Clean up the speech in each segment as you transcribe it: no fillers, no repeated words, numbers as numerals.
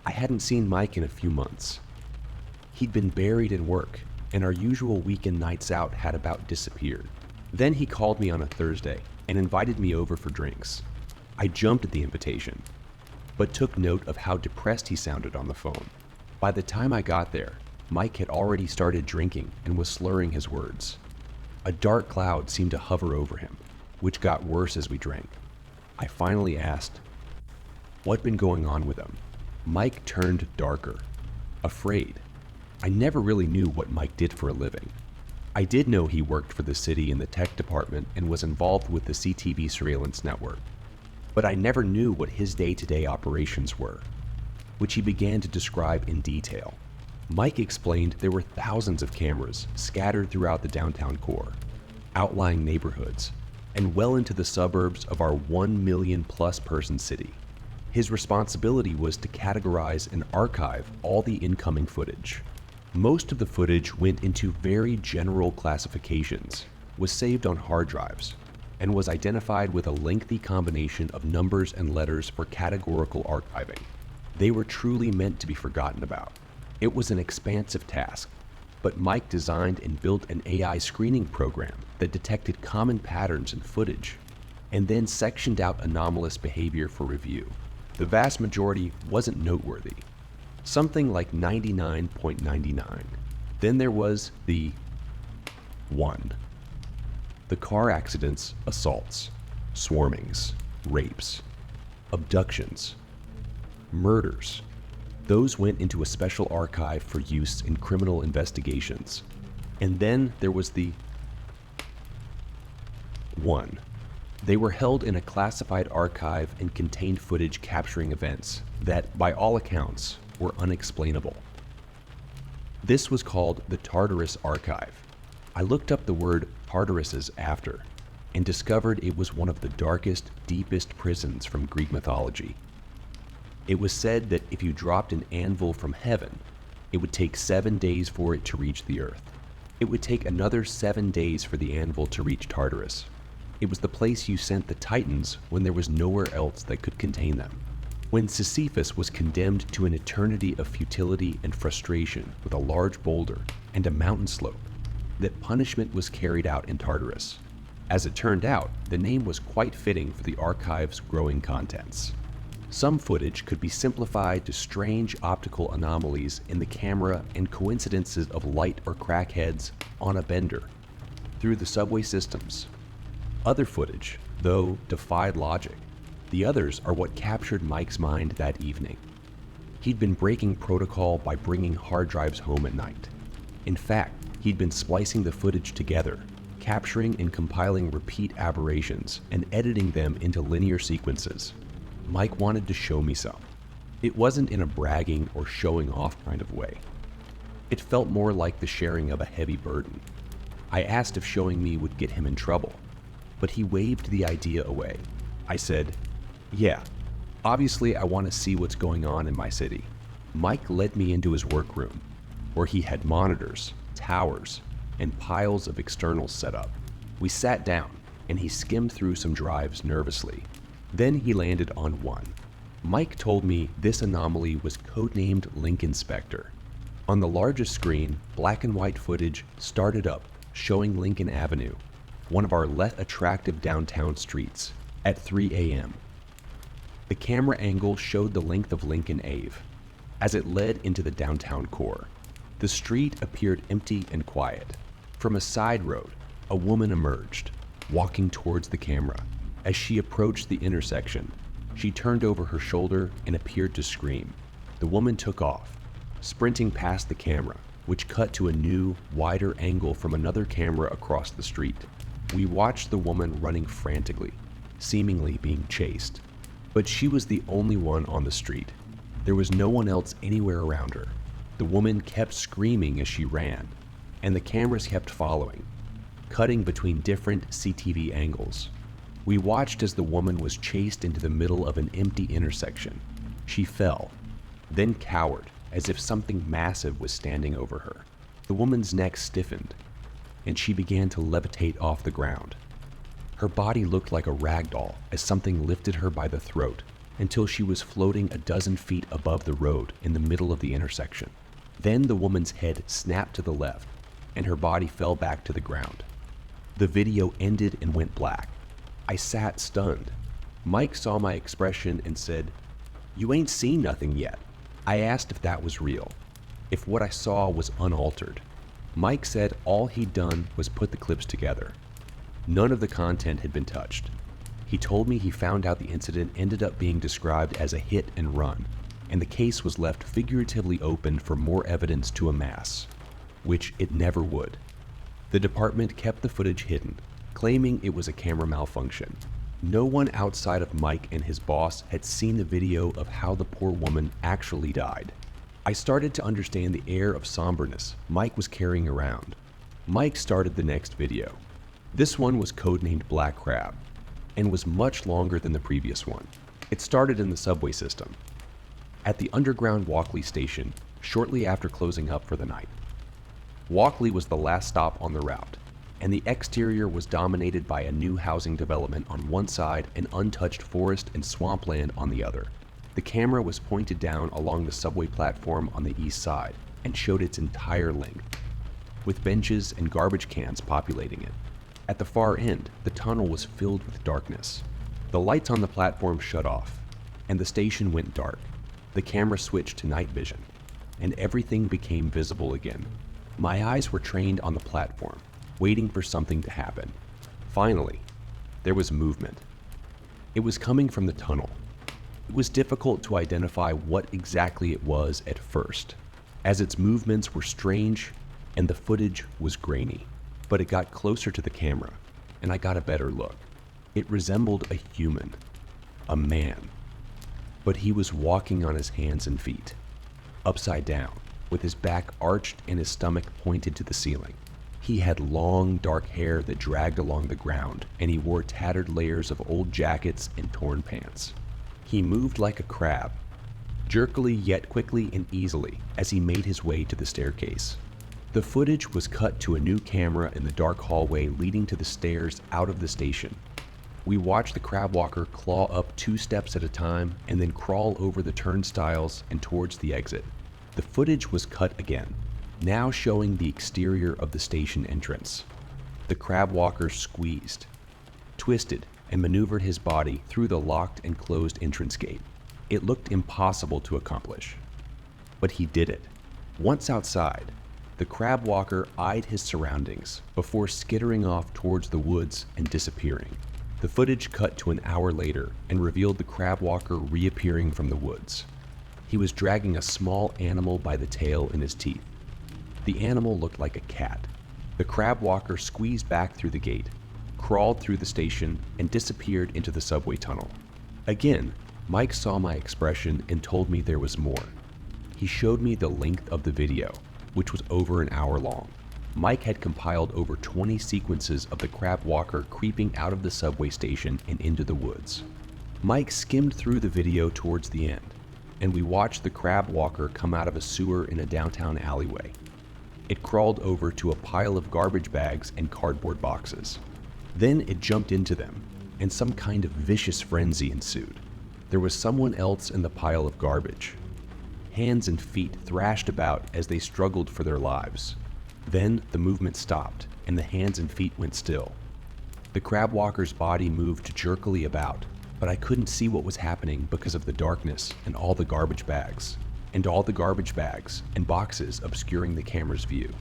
I hadn't seen Mike in a few months. He'd been buried in work, and our usual weekend nights out had about disappeared. Then he called me on a Thursday and invited me over for drinks. I jumped at the invitation, but took note of how depressed he sounded on the phone. By the time I got there, Mike had already started drinking and was slurring his words. A dark cloud seemed to hover over him, which got worse as we drank. I finally asked, "What'd been going on with him?" Mike turned darker, afraid. I never really knew what Mike did for a living. I did know he worked for the city in the tech department and was involved with the CCTV surveillance network, but I never knew what his day-to-day operations were, which he began to describe in detail. Mike explained there were thousands of cameras scattered throughout the downtown core, outlying neighborhoods, and well into the suburbs of our 1 million plus person city. His responsibility was to categorize and archive all the incoming footage. Most of the footage went into very general classifications, was saved on hard drives, and was identified with a lengthy combination of numbers and letters for categorical archiving. They were truly meant to be forgotten about. It was an expansive task, but Mike designed and built an AI screening program that detected common patterns in footage, and then sectioned out anomalous behavior for review. The vast majority wasn't noteworthy, something like 99.99. Then there was the 1. The car accidents, assaults, swarmings, rapes, abductions, murders. Those went into a special archive for use in criminal investigations. And then there was the 1. They were held in a classified archive and contained footage capturing events that, by all accounts, were unexplainable. This was called the Tartarus Archive. I looked up the word Tartaruses after, and discovered it was one of the darkest, deepest prisons from Greek mythology. It was said that if you dropped an anvil from heaven, it would take 7 days for it to reach the earth. It would take another 7 days for the anvil to reach Tartarus. It was the place you sent the Titans when there was nowhere else that could contain them. When Sisyphus was condemned to an eternity of futility and frustration with a large boulder and a mountain slope, that punishment was carried out in Tartarus. As it turned out, the name was quite fitting for the archive's growing contents. Some footage could be simplified to strange optical anomalies in the camera and coincidences of light or crackheads on a bender through the subway systems. Other footage, though, defied logic. The others are what captured Mike's mind that evening. He'd been breaking protocol by bringing hard drives home at night. In fact, he'd been splicing the footage together, capturing and compiling repeat aberrations, and editing them into linear sequences. Mike wanted to show me some. It wasn't in a bragging or showing off kind of way. It felt more like the sharing of a heavy burden. I asked if showing me would get him in trouble, but he waved the idea away. I said, "Yeah, obviously I want to see what's going on in my city." Mike led me into his workroom, where he had monitors, towers, and piles of externals set up. We sat down, and he skimmed through some drives nervously. Then he landed on one. Mike told me this anomaly was codenamed Link Inspector. On the largest screen, black and white footage started up, showing Lincoln Avenue, one of our less attractive downtown streets, at 3 a.m. The camera angle showed the length of Lincoln Ave, as it led into the downtown core. The street appeared empty and quiet. From a side road, a woman emerged, walking towards the camera. As she approached the intersection, she turned over her shoulder and appeared to scream. The woman took off, sprinting past the camera, which cut to a new, wider angle from another camera across the street. We watched the woman running frantically, seemingly being chased. But she was the only one on the street. There was no one else anywhere around her. The woman kept screaming as she ran, and the cameras kept following, cutting between different CCTV angles. We watched as the woman was chased into the middle of an empty intersection. She fell, then cowered as if something massive was standing over her. The woman's neck stiffened, and she began to levitate off the ground. Her body looked like a rag doll as something lifted her by the throat until she was floating a dozen feet above the road in the middle of the intersection. Then the woman's head snapped to the left, and her body fell back to the ground. The video ended and went black. I sat stunned. Mike saw my expression and said, "You ain't seen nothing yet." I asked if that was real, if what I saw was unaltered. Mike said all he'd done was put the clips together. None of the content had been touched. He told me he found out the incident ended up being described as a hit and run, and the case was left figuratively open for more evidence to amass, which it never would. The department kept the footage hidden, claiming it was a camera malfunction. No one outside of Mike and his boss had seen the video of how the poor woman actually died. I started to understand the air of somberness Mike was carrying around. Mike started the next video. This one was codenamed Black Crab, and was much longer than the previous one. It started in the subway system, at the underground Walkley station, shortly after closing up for the night. Walkley was the last stop on the route, and the exterior was dominated by a new housing development on one side and untouched forest and swampland on the other. The camera was pointed down along the subway platform on the east side and showed its entire length, with benches and garbage cans populating it. At the far end, the tunnel was filled with darkness. The lights on the platform shut off, and the station went dark. The camera switched to night vision, and everything became visible again. My eyes were trained on the platform, waiting for something to happen. Finally, there was movement. It was coming from the tunnel. It was difficult to identify what exactly it was at first, as its movements were strange and the footage was grainy. But it got closer to the camera, and I got a better look. It resembled a human, a man, but he was walking on his hands and feet, upside down, with his back arched and his stomach pointed to the ceiling. He had long, dark hair that dragged along the ground, and he wore tattered layers of old jackets and torn pants. He moved like a crab, jerkily yet quickly and easily, as he made his way to the staircase. The footage was cut to a new camera in the dark hallway leading to the stairs out of the station. We watched the crab walker claw up 2 steps at a time and then crawl over the turnstiles and towards the exit. The footage was cut again, now showing the exterior of the station entrance. The crab walker squeezed, twisted, and maneuvered his body through the locked and closed entrance gate. It looked impossible to accomplish, but he did it. Once outside, the crab walker eyed his surroundings before skittering off towards the woods and disappearing. The footage cut to an hour later and revealed the crab walker reappearing from the woods. He was dragging a small animal by the tail in his teeth. The animal looked like a cat. The crab walker squeezed back through the gate, crawled through the station, and disappeared into the subway tunnel. Again, Mike saw my expression and told me there was more. He showed me the length of the video, which was over an hour long. Mike had compiled over 20 sequences of the crab walker creeping out of the subway station and into the woods. Mike skimmed through the video towards the end, and we watched the crab walker come out of a sewer in a downtown alleyway. It crawled over to a pile of garbage bags and cardboard boxes. Then it jumped into them, and some kind of vicious frenzy ensued. There was someone else in the pile of garbage. Hands and feet thrashed about as they struggled for their lives. Then the movement stopped, and the hands and feet went still. The crab walker's body moved jerkily about, but I couldn't see what was happening because of the darkness and all the garbage bags and boxes obscuring the camera's view.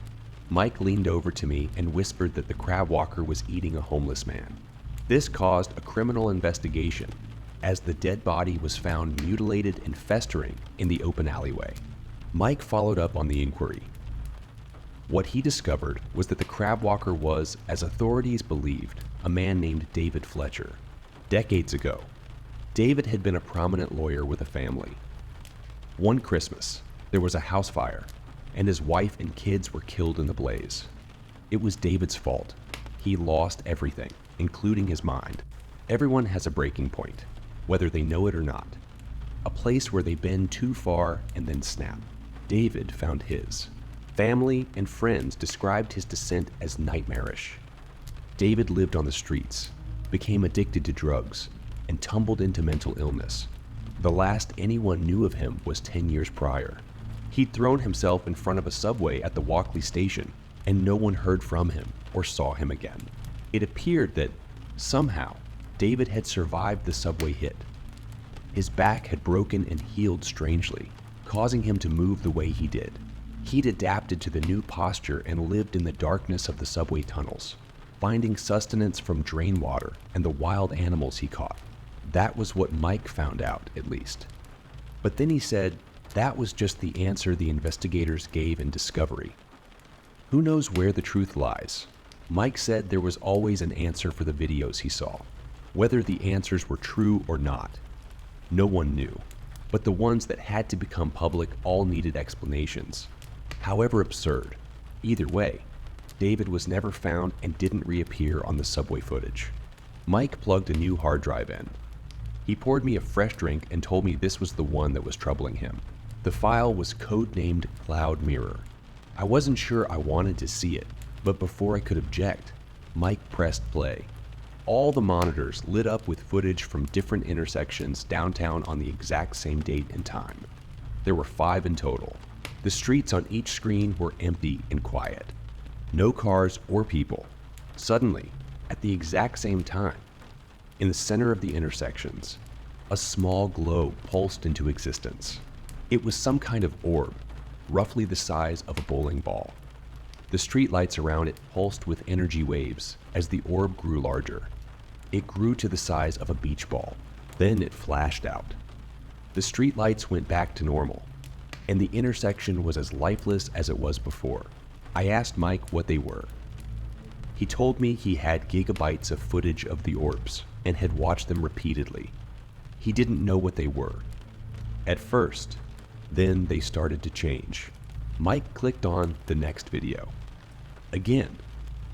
Mike leaned over to me and whispered that the crab walker was eating a homeless man. This caused a criminal investigation, as the dead body was found mutilated and festering in the open alleyway. Mike followed up on the inquiry. What he discovered was that the crab walker was, as authorities believed, a man named David Fletcher. Decades ago, David had been a prominent lawyer with a family. One Christmas, there was a house fire, and his wife and kids were killed in the blaze. It was David's fault. He lost everything, including his mind. Everyone has a breaking point, whether they know it or not. A place where they bend too far and then snap. David found his. Family and friends described his descent as nightmarish. David lived on the streets, became addicted to drugs, and tumbled into mental illness. The last anyone knew of him was 10 years prior. He'd thrown himself in front of a subway at the Walkley station, and no one heard from him or saw him again. It appeared that, somehow, David had survived the subway hit. His back had broken and healed strangely, causing him to move the way he did. He'd adapted to the new posture and lived in the darkness of the subway tunnels, finding sustenance from drain water and the wild animals he caught. That was what Mike found out, at least. But then he said that was just the answer the investigators gave in Discovery. Who knows where the truth lies? Mike said there was always an answer for the videos he saw, whether the answers were true or not. No one knew, but the ones that had to become public all needed explanations, however absurd. Either way, David was never found and didn't reappear on the subway footage. Mike plugged a new hard drive in. He poured me a fresh drink and told me this was the one that was troubling him. The file was codenamed Cloud Mirror. I wasn't sure I wanted to see it, but before I could object, Mike pressed play. All the monitors lit up with footage from different intersections downtown on the exact same date and time. There were 5 in total. The streets on each screen were empty and quiet. No cars or people. Suddenly, at the exact same time, in the center of the intersections, a small globe pulsed into existence. It was some kind of orb, roughly the size of a bowling ball. The streetlights around it pulsed with energy waves as the orb grew larger. It grew to the size of a beach ball. Then it flashed out. The streetlights went back to normal, and the intersection was as lifeless as it was before. I asked Mike what they were. He told me he had gigabytes of footage of the orbs and had watched them repeatedly. He didn't know what they were at first. Then they started to change. Mike clicked on the next video. Again,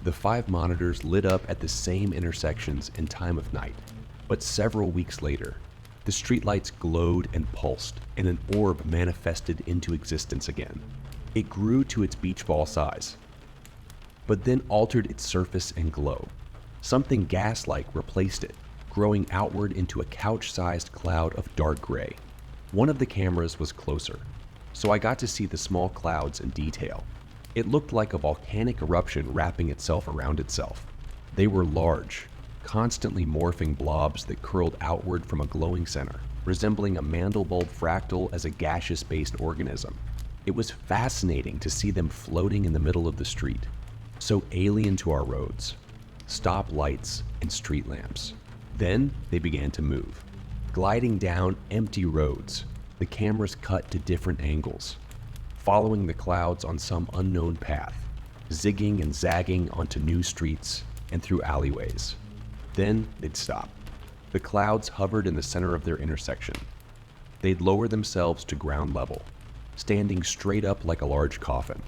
the 5 monitors lit up at the same intersections in time of night, but several weeks later, the streetlights glowed and pulsed, and an orb manifested into existence again. It grew to its beach ball size, but then altered its surface and glow. Something gas-like replaced it, growing outward into a couch-sized cloud of dark gray. One of the cameras was closer, so I got to see the small clouds in detail. It looked like a volcanic eruption wrapping itself around itself. They were large, constantly morphing blobs that curled outward from a glowing center, resembling a mandelbulb fractal as a gaseous-based organism. It was fascinating to see them floating in the middle of the street, so alien to our roads, stop lights, and street lamps. Then they began to move, gliding down empty roads. The cameras cut to different angles, following the clouds on some unknown path, zigging and zagging onto new streets and through alleyways. Then they'd stop. The clouds hovered in the center of their intersection. They'd lower themselves to ground level, standing straight up like a large coffin,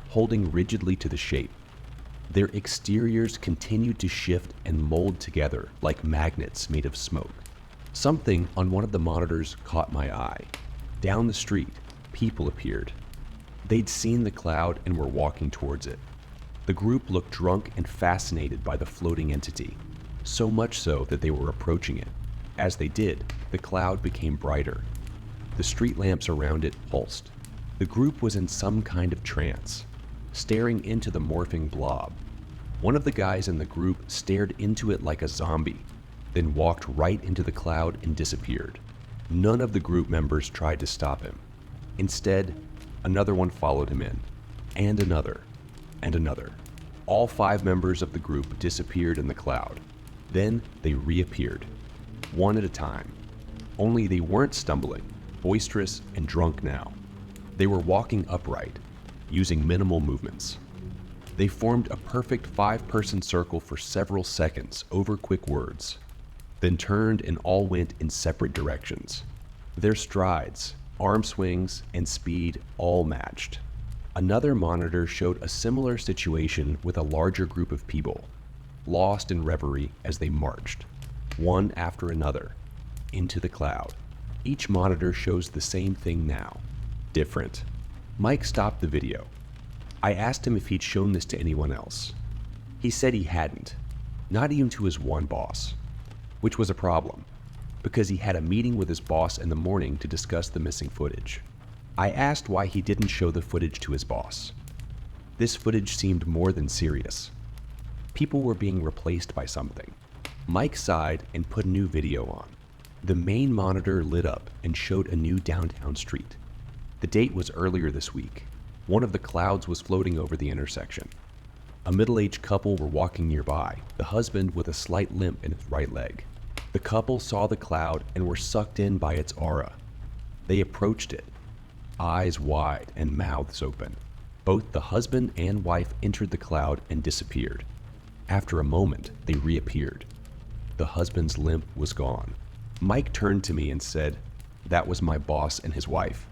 holding rigidly to the shape. Their exteriors continued to shift and mold together like magnets made of smoke. Something on one of the monitors caught my eye. Down the street, people appeared. They'd seen the cloud and were walking towards it. The group looked drunk and fascinated by the floating entity, so much so that they were approaching it. As they did, the cloud became brighter. The street lamps around it pulsed. The group was in some kind of trance, staring into the morphing blob. One of the guys in the group stared into it like a zombie, then walked right into the cloud and disappeared. None of the group members tried to stop him. Instead, another one followed him in, and another, and another. All 5 members of the group disappeared in the cloud. Then they reappeared, one at a time. Only they weren't stumbling, boisterous, and drunk now. They were walking upright, using minimal movements. They formed a perfect 5-person circle for several seconds over quick words, then turned and all went in separate directions. Their strides, arm swings, and speed all matched. Another monitor showed a similar situation with a larger group of people, lost in reverie as they marched, one after another, into the cloud. Each monitor shows the same thing now, different. Mike stopped the video. I asked him if he'd shown this to anyone else. He said he hadn't, not even to his one boss, which was a problem. because he had a meeting with his boss in the morning to discuss the missing footage. I asked why he didn't show the footage to his boss. This footage seemed more than serious. People were being replaced by something. Mike sighed and put a new video on. The main monitor lit up and showed a new downtown street. The date was earlier this week. One of the clouds was floating over the intersection. A middle-aged couple were walking nearby, the husband with a slight limp in his right leg. The couple saw the cloud and were sucked in by its aura. They approached it, eyes wide and mouths open. Both the husband and wife entered the cloud and disappeared. After a moment, they reappeared. The husband's limp was gone. Mike turned to me and said, "That was my boss and his wife."